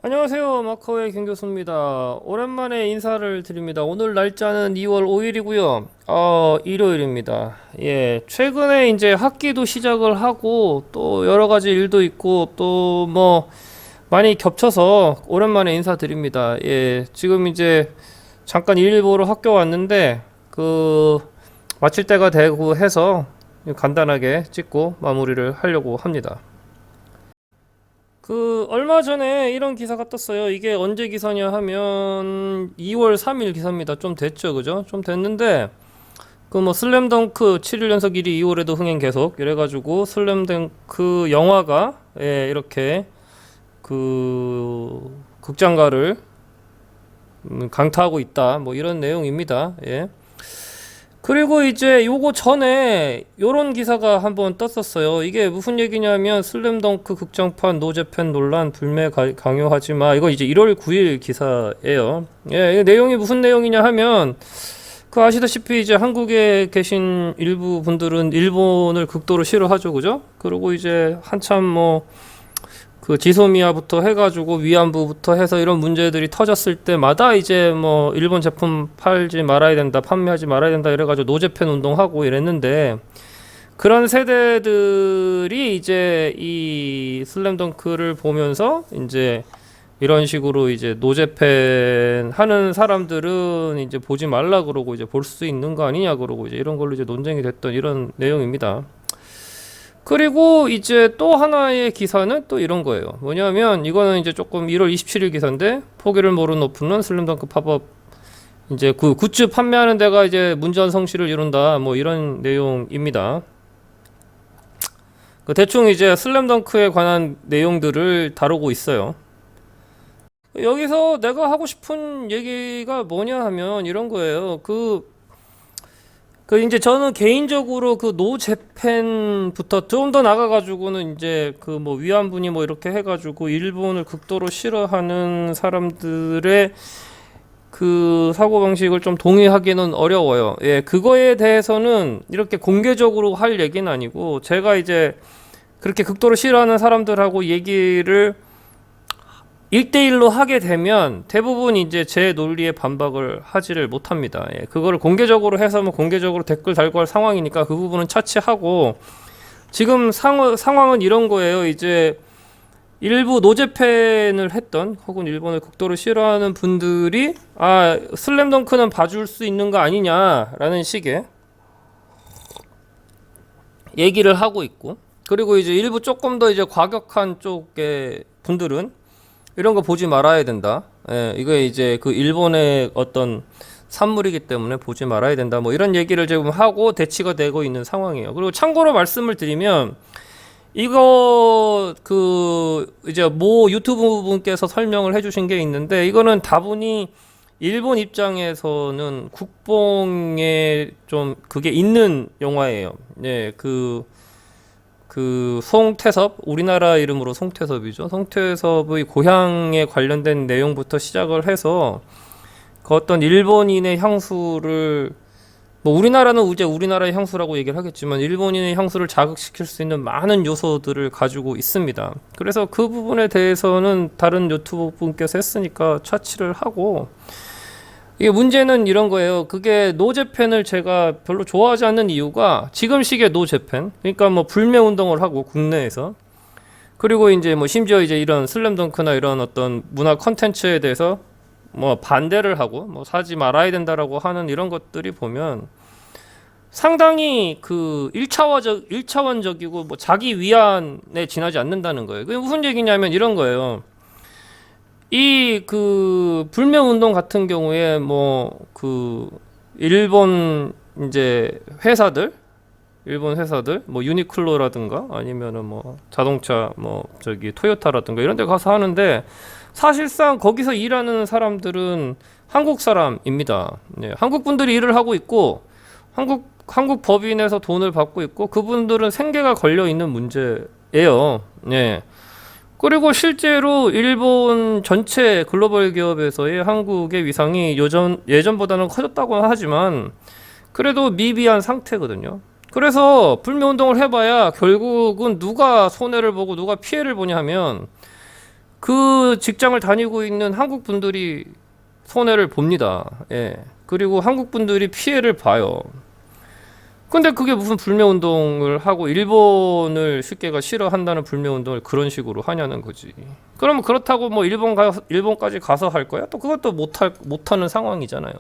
안녕하세요. 마카오의 김 교수입니다. 오랜만에 인사를 드립니다. 오늘 날짜는 2월 5일이고요. 일요일입니다. 예, 최근에 이제 학기도 시작을 하고 또 여러 가지 일도 있고 또 뭐 많이 겹쳐서 오랜만에 인사드립니다. 예, 지금 이제 잠깐 일 보러 학교 왔는데 마칠 때가 되고 해서 간단하게 찍고 마무리를 하려고 합니다. 얼마 전에 이런 기사가 떴어요. 이게 언제 기사냐 하면 2월 3일 기사입니다. 좀 됐죠, 그죠? 좀 됐는데, 슬램덩크 7일 연속 1위 2월에도 흥행 계속 이래가지고 슬램덩크 영화가, 예, 이렇게, 극장가를 강타하고 있다. 뭐 이런 내용입니다. 예. 그리고 이제 요거 전에 요런 기사가 한번 떴었어요. 이게 무슨 얘기냐면 슬램덩크 극장판 노재팬 논란 불매 강요하지 마. 이거 이제 1월 9일 기사예요. 예, 이 내용이 무슨 내용이냐 하면 아시다시피 이제 한국에 계신 일부 분들은 일본을 극도로 싫어하죠. 그죠? 그리고 이제 한참 지소미아부터 해가지고 위안부부터 해서 이런 문제들이 터졌을 때마다 이제 일본 제품 팔지 말아야 된다, 판매하지 말아야 된다 이래가지고 노재팬 운동하고 이랬는데 그런 세대들이 이제 이 슬램덩크를 보면서 이제 이런 식으로 이제 노재팬 하는 사람들은 이제 보지 말라 그러고 이제 볼 수 있는 거 아니냐 그러고 이제 이런 걸로 이제 논쟁이 됐던 이런 내용입니다. 그리고 이제 또 하나의 기사는 또 이런 거예요. 뭐냐면 이거는 이제 조금 1월 27일 기사인데 포기를 모르는 오픈런 슬램덩크 팝업 이제 굿즈 판매하는 데가 이제 문전 성시를 이룬다 뭐 이런 내용입니다. 대충 이제 슬램덩크에 관한 내용들을 다루고 있어요. 여기서 내가 하고 싶은 얘기가 뭐냐 하면 이런 거예요. 이제 저는 개인적으로 노재팬부터 좀 더 나가가지고는 이제 위안부니 이렇게 해가지고 일본을 극도로 싫어하는 사람들의 사고방식을 좀 동의하기는 어려워요. 예, 그거에 대해서는 이렇게 공개적으로 할 얘기는 아니고 제가 이제 그렇게 극도로 싫어하는 사람들하고 얘기를 1대1로 하게 되면 대부분 이제 제 논리에 반박을 하지를 못합니다. 예, 그거를 공개적으로 해서 공개적으로 댓글 달고 할 상황이니까 그 부분은 차치하고 지금 상황은 이런 거예요. 이제 일부 노재팬을 했던 혹은 일본을 극도로 싫어하는 분들이 슬램덩크는 봐줄 수 있는 거 아니냐라는 식의 얘기를 하고 있고 그리고 이제 일부 조금 더 이제 과격한 쪽의 분들은 이런 거 보지 말아야 된다. 예, 이게 이제 일본의 어떤 산물이기 때문에 보지 말아야 된다. 뭐 이런 얘기를 지금 하고 대치가 되고 있는 상황이에요. 그리고 참고로 말씀을 드리면 이거 이제 유튜브 분께서 설명을 해주신 게 있는데 이거는 다분히 일본 입장에서는 국뽕에 좀 그게 있는 영화예요. 예, 송태섭, 우리나라 이름으로 송태섭이죠. 송태섭의 고향에 관련된 내용부터 시작을 해서 어떤 일본인의 향수를 우리나라는 이제 우리나라의 향수라고 얘기를 하겠지만 일본인의 향수를 자극시킬 수 있는 많은 요소들을 가지고 있습니다. 그래서 그 부분에 대해서는 다른 유튜브 분께서 했으니까 차치를 하고 이게 문제는 이런 거예요. 그게 노재팬을 제가 별로 좋아하지 않는 이유가 지금 시기에 노재팬 그러니까 불매 운동을 하고 국내에서 그리고 이제 심지어 이제 이런 슬램덩크나 이런 어떤 문화 컨텐츠에 대해서 반대를 하고 사지 말아야 된다라고 하는 이런 것들이 보면 상당히 일차원적이고 자기 위안에 지나지 않는다는 거예요. 그게 무슨 얘기냐면 이런 거예요. 불매 운동 같은 경우에 일본 이제 일본 회사들 유니클로라든가 아니면은 자동차 토요타라든가 이런 데 가서 하는데 사실상 거기서 일하는 사람들은 한국 사람입니다. 예, 한국 분들이 일을 하고 있고 한국 법인에서 돈을 받고 있고 그분들은 생계가 걸려 있는 문제예요. 예. 그리고 실제로 일본 전체 글로벌 기업에서의 한국의 위상이 예전보다는 커졌다고 하지만 그래도 미비한 상태거든요. 그래서 불매운동을 해봐야 결국은 누가 손해를 보고 누가 피해를 보냐 하면 그 직장을 다니고 있는 한국 분들이 손해를 봅니다. 예. 그리고 한국 분들이 피해를 봐요. 근데 그게 무슨 불매운동을 하고 일본을 쉽게가 싫어한다는 불매운동을 그런 식으로 하냐는 거지. 그럼 그렇다고 뭐 일본까지 가서 할 거야? 또 그것도 못하는 상황이잖아요.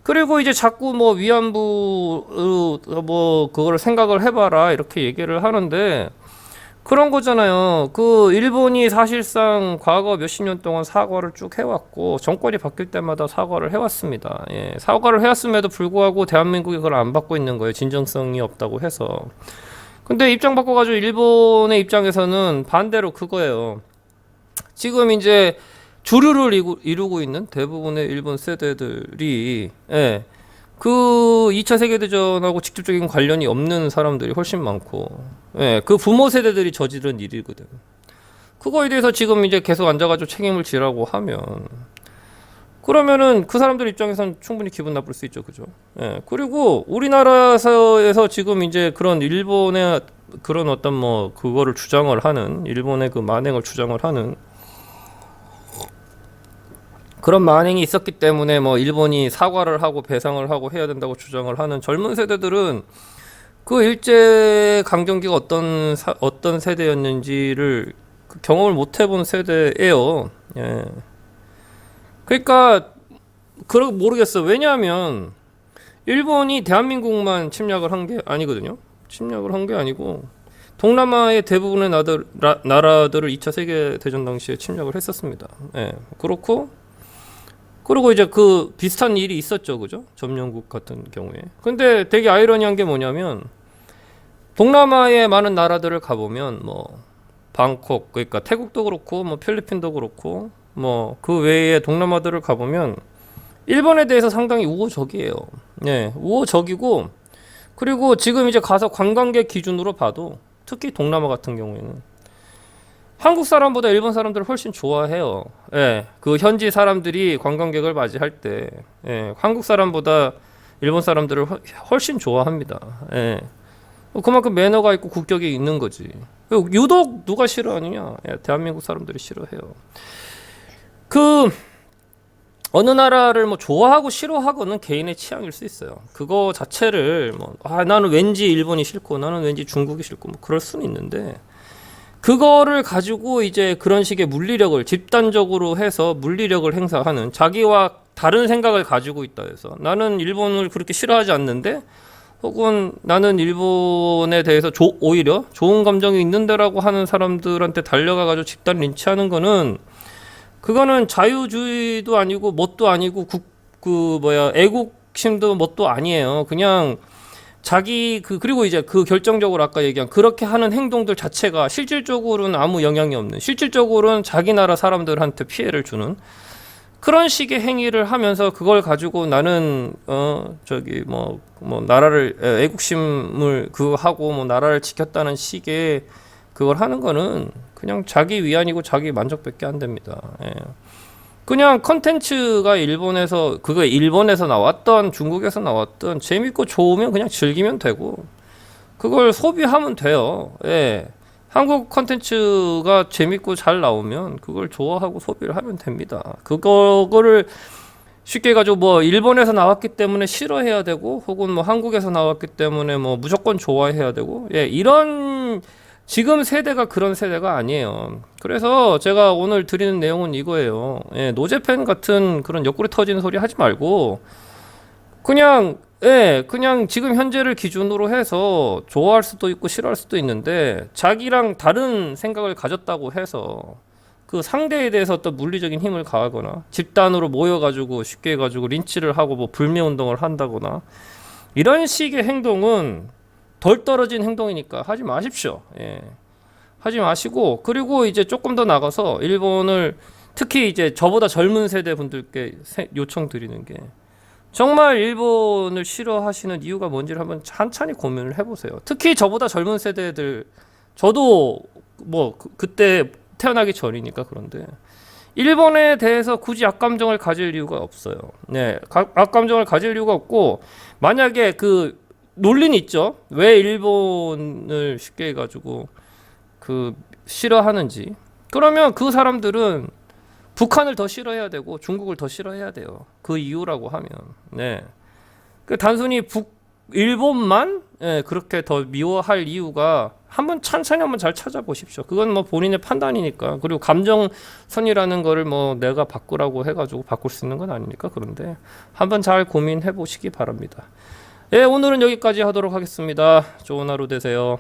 그리고 이제 자꾸 뭐 위안부 뭐 그거를 생각을 해봐라 이렇게 얘기를 하는데 그런 거잖아요. 그 일본이 사실상 과거 몇십 년 동안 사과를 쭉 해왔고 정권이 바뀔 때마다 사과를 해왔습니다. 예, 사과를 해왔음에도 불구하고 대한민국이 그걸 안 받고 있는 거예요. 진정성이 없다고 해서. 근데 입장 바꿔가지고 일본의 입장에서는 반대로 그거예요. 지금 이제 주류를 이루고 있는 대부분의 일본 세대들이 예, 그 2차 세계대전하고 직접적인 관련이 없는 사람들이 훨씬 많고 예, 그 부모 세대들이 저지른 일이거든. 그거에 대해서 지금 이제 계속 앉아가지고 책임을 지라고 하면 그러면은 그 사람들 입장에서는 충분히 기분 나쁠 수 있죠. 그죠? 예, 그리고 우리나라에서 지금 이제 그런 일본의 그런 어떤 뭐 그거를 주장을 하는 일본의 그 만행을 주장을 하는 그런 만행이 있었기 때문에 뭐 일본이 사과를 하고 배상을 하고 해야 된다고 주장을 하는 젊은 세대들은 그 일제 강점기가 어떤 세대였는지를 그 경험을 못 해본 세대예요. 예. 그러니까 모르겠어. 왜냐하면 일본이 대한민국만 침략을 한 게 아니거든요. 침략을 한 게 아니고 동남아의 대부분의 나라들을 2차 세계대전 당시에 침략을 했었습니다. 예. 그리고 이제 그 비슷한 일이 있었죠. 그죠? 점령국 같은 경우에. 근데 되게 아이러니한 게 뭐냐면 동남아의 많은 나라들을 가보면 뭐 방콕 그러니까 태국도 그렇고 뭐 필리핀도 그렇고 뭐 그 외의 동남아들을 가보면 일본에 대해서 상당히 우호적이에요. 예, 우호적이고 그리고 지금 이제 가서 관광객 기준으로 봐도 특히 동남아 같은 경우에는 한국 사람보다 일본 사람들을 훨씬 좋아해요. 예, 그 현지 사람들이 관광객을 맞이할 때, 예, 한국 사람보다 일본 사람들을 훨씬 좋아합니다. 예, 그만큼 매너가 있고 국격이 있는 거지. 유독 누가 싫어하느냐? 예, 대한민국 사람들이 싫어해요. 그 어느 나라를 뭐 좋아하고 싫어하고는 개인의 취향일 수 있어요. 그거 자체를 뭐 나는 왠지 일본이 싫고 나는 왠지 중국이 싫고 뭐 그럴 수는 있는데. 그거를 가지고 이제 그런 식의 물리력을 집단적으로 해서 물리력을 행사하는 자기와 다른 생각을 가지고 있다 해서 나는 일본을 그렇게 싫어하지 않는데 혹은 나는 일본에 대해서 오히려 좋은 감정이 있는데라고 하는 사람들한테 달려가가지고 집단 린치하는 거는 그거는 자유주의도 아니고 뭣도 아니고 애국심도 뭣도 아니에요. 그냥 그리고 이제 그 결정적으로 아까 얘기한 그렇게 하는 행동들 자체가 실질적으로는 아무 영향이 없는, 실질적으로는 자기 나라 사람들한테 피해를 주는 그런 식의 행위를 하면서 그걸 가지고 나는, 나라를, 애국심을 하고 뭐 나라를 지켰다는 식의 그걸 하는 거는 그냥 자기 위안이고 자기 만족밖에 안 됩니다. 예. 그냥 컨텐츠가 일본에서 나왔던 중국에서 나왔던 재밌고 좋으면 그냥 즐기면 되고 그걸 소비하면 돼요. 예. 한국 컨텐츠가 재밌고 잘 나오면 그걸 좋아하고 소비를 하면 됩니다. 그거를 쉽게 가지고 뭐 일본에서 나왔기 때문에 싫어해야 되고 혹은 뭐 한국에서 나왔기 때문에 뭐 무조건 좋아해야 되고 이런 지금 세대가 그런 세대가 아니에요. 그래서 제가 오늘 드리는 내용은 이거예요. 노제팬 같은 그런 옆구리 터지는 소리 하지 말고 그냥 지금 현재를 기준으로 해서 좋아할 수도 있고 싫어할 수도 있는데 자기랑 다른 생각을 가졌다고 해서 그 상대에 대해서 어떤 물리적인 힘을 가하거나 집단으로 모여가지고 쉽게 해가지고 린치를 하고 뭐 불매운동을 한다거나 이런 식의 행동은 덜 떨어진 행동이니까 하지 마십시오. 하지 마시고 그리고 이제 조금 더 나가서 일본을 특히 이제 저보다 젊은 세대 분들께 요청드리는 게 정말 일본을 싫어하시는 이유가 뭔지를 한번 찬찬히 고민을 해보세요. 특히 저보다 젊은 세대들 저도 뭐 그때 태어나기 전이니까 그런데 일본에 대해서 굳이 악감정을 가질 이유가 없어요. 악감정을 가질 이유가 없고 만약에 그 논리는 있죠. 왜 일본을 쉽게 해가지고 그 싫어하는지 그러면 그 사람들은 북한을 더 싫어해야 되고 중국을 더 싫어해야 돼요. 그 이유라고 하면. 네. 그 단순히 일본만 그렇게 더 미워할 이유가 천천히 한번 잘 찾아보십시오. 그건 뭐 본인의 판단이니까. 그리고 감정선이라는 거를 뭐 내가 바꾸라고 해가지고 바꿀 수 있는 건 아니니까. 그런데 한번 잘 고민해 보시기 바랍니다. 예, 오늘은 여기까지 하도록 하겠습니다. 좋은 하루 되세요.